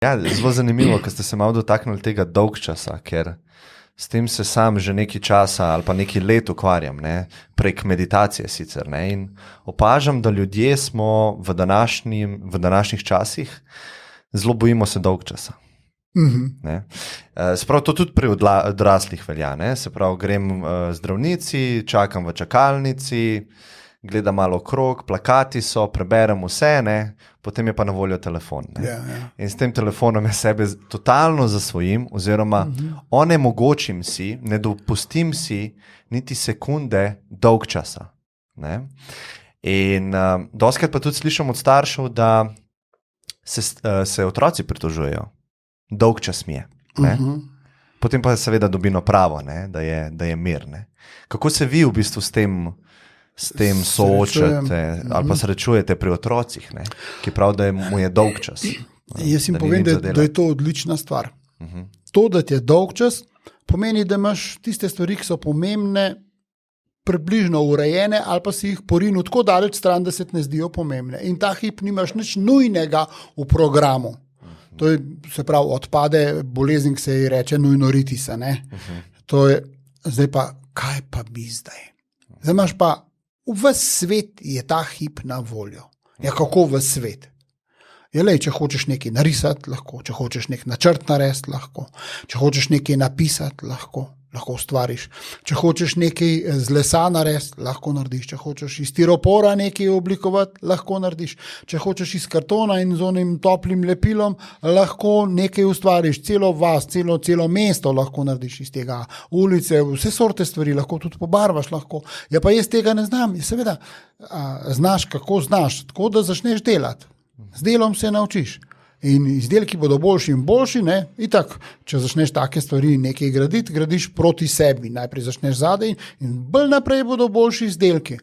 Ja, zelo zanimivo, ker ste se malo dotaknili tega dolgčasa, ker s tem se sam že nekaj časa ali pa nekaj let ukvarjam, ne? Prek meditacije sicer. Ne? In opažam, da ljudje smo v današnjih časih zelo bojimo se dolgčasa. Se pravi, to tudi pri odraslih velja. Ne? Se pravi, grem zdravnici, čakam v čakalnici, gledam malo okrog, plakati so, preberem vse, ne? Potem je pa na voljo telefon. In s tem telefonom je sebe totalno zasvojim oziroma onemogočim si, ne dopustim si niti sekunde dolgčasa. Ne? In dostikrat pa tudi slišim od staršev, da se otroci pritožujejo. Dolgčas mi je. Potem pa seveda dobi napravo, da je mir. Ne? Kako se vi v bistvu s tem soočate ali pa srečujete pri otrocih, ne? Ki prav, da mu je dolgčas? Jaz jim povem, da je to odlična stvar. To, da ti je dolgčas, pomeni, da imaš tiste stvari, ki so pomembne, približno urejene ali pa si jih porinil tako daleč stran, da se ti ne zdijo pomembne. In ta hip nimaš nič nujnega v programu. To je, se pravi, odpade bolezen, ki se ji reče nujnoritisa. To je, zdaj pa, kaj pa bi zdaj? Zdaj imaš pa, ves svet je ta hip na voljo. Ja, kako ves svet? Je lej, če hočeš nekaj narisati, lahko. Če hočeš nek načrt narediti, lahko. Če hočeš nekaj napisati, lahko ustvariš. Če hočeš nekaj z lesa narediti, lahko narediš. Če hočeš iz stiropora nekaj oblikovati, lahko narediš. Če hočeš iz kartona in z onim toplim lepilom, lahko nekaj ustvariš. Celo vas, celo mesto lahko narediš iz tega. Ulice, vse sorte stvari, lahko tudi pobarvaš. Lahko. Ja, pa jaz tega ne znam. Ja, seveda, znaš, kako znaš. Tako, da začneš delati. Z delom se naučiš. In izdelki bodo boljši in boljši, ne? Itak, če začneš take stvari nekaj graditi, gradiš proti sebi. Najprej začneš zadaj in bolj naprej bodo boljši izdelki.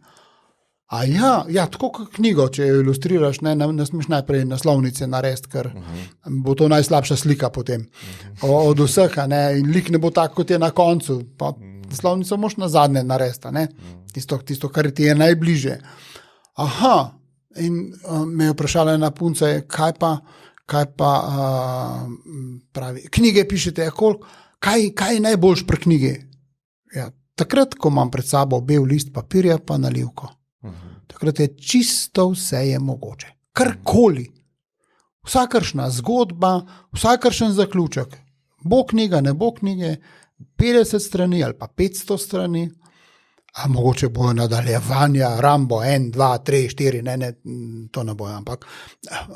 A ja, tako kot knjigo, če jo ilustriraš, ne smeš najprej naslovnice narediti, ker bo to najslabša slika potem. Od vseh, ne? In lik ne bo tako, kot je na koncu. Pa naslovnico moš na zadnje narediti, ne? Tisto, kar ti je najbliže. In me je vprašala ena punca, kaj pa pravi, knjige pišete, kaj je najboljš pri knjigi? Ja, takrat, ko imam pred sabo bel list papirja pa nalivko. Takrat je čisto vse je mogoče. Karkoli. Vsakršna zgodba, vsakršen zaključek. Bo knjiga, ne bo knjige, 50 strani ali pa 500 strani, a mogoče bojo nadaljevanja, Rambo 1, 2, 3, 4, ne, to ne bojo, ampak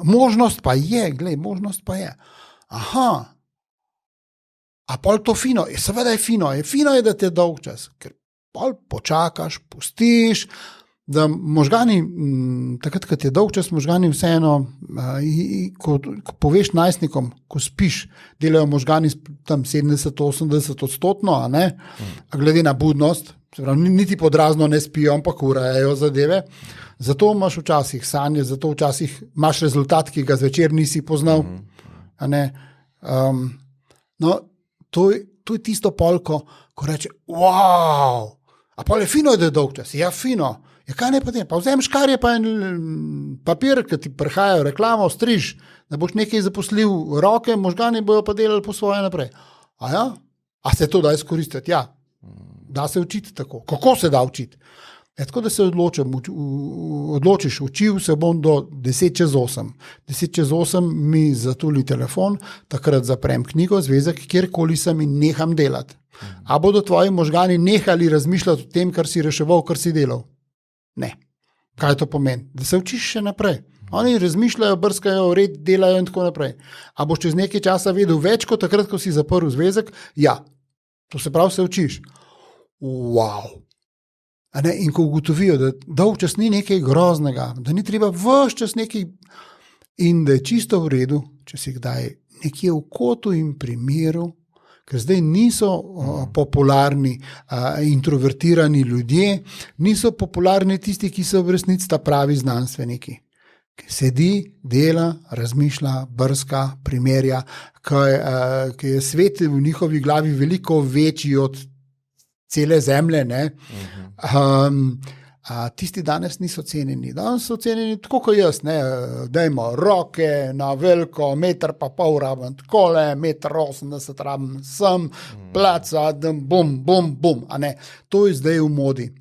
možnost pa je, možnost pa je. A pol to fino, seveda je fino je, da te je dolg čas, ker pol počakaš, pustiš, da možgani, takrat, kad je dolg čas, možgani vseeno, ko poveš najstnikom, ko spiš, delajo možgani tam 70-80%, a ne, glede na budnost, niti podrazno ne spijo, ampak urajajo zadeve. Zato imaš včasih sanje, zato včasih imaš rezultat, ki ga zvečer nisi poznal. To je tisto polko, ko reče, wow, a pol je fino, da je dolg čas. Ja, fino. Ja, kaj ne pa tem? Pa vzem škarje pa en papir, ki ti prihajajo reklamo, striž, da boš nekaj zaposlil roke, možgani bojo pa delali po svoje naprej. A ja? A se to da izkoristiti? Ja. Da se učiti tako. Kako se da učiti? Tako da se odločiš, učil se bom do 10:08. 10:08 mi zatuli telefon, takrat zaprem knjigo, zvezek, kjerkoli sem in neham delati. A bodo tvoji možgani nehali razmišljati o tem, kar si reševal, kar si delal? Ne. Kaj to pomeni? Da se učiš še naprej. Oni razmišljajo, brskajo, red delajo in tako naprej. A boš čez nekaj časa vedel več kot takrat, ko si zaprl zvezek? Ja. To se pravi, se učiš. Wow. In ko ugotovijo, da dolgčas ni nekaj groznega, da ni treba ves čas nekaj in da je čisto v redu, če si kdaj nekje v kotu in primeru, ker zdaj niso popularni introvertirani ljudje, niso popularni tisti, ki so v resnici ta pravi znanstveniki. Sedi, dela, razmišlja, brska, primerja, ki je svet v njihovi glavi veliko večji od cele zemlje, ne? Tisti danes niso cenjeni. Danes so cenjeni tako kot jaz, dajmo roke na veliko, 1,5 m raven, takole, 1,80 m raven, sem, placa, bum, bum, bum. To je zdaj v modi.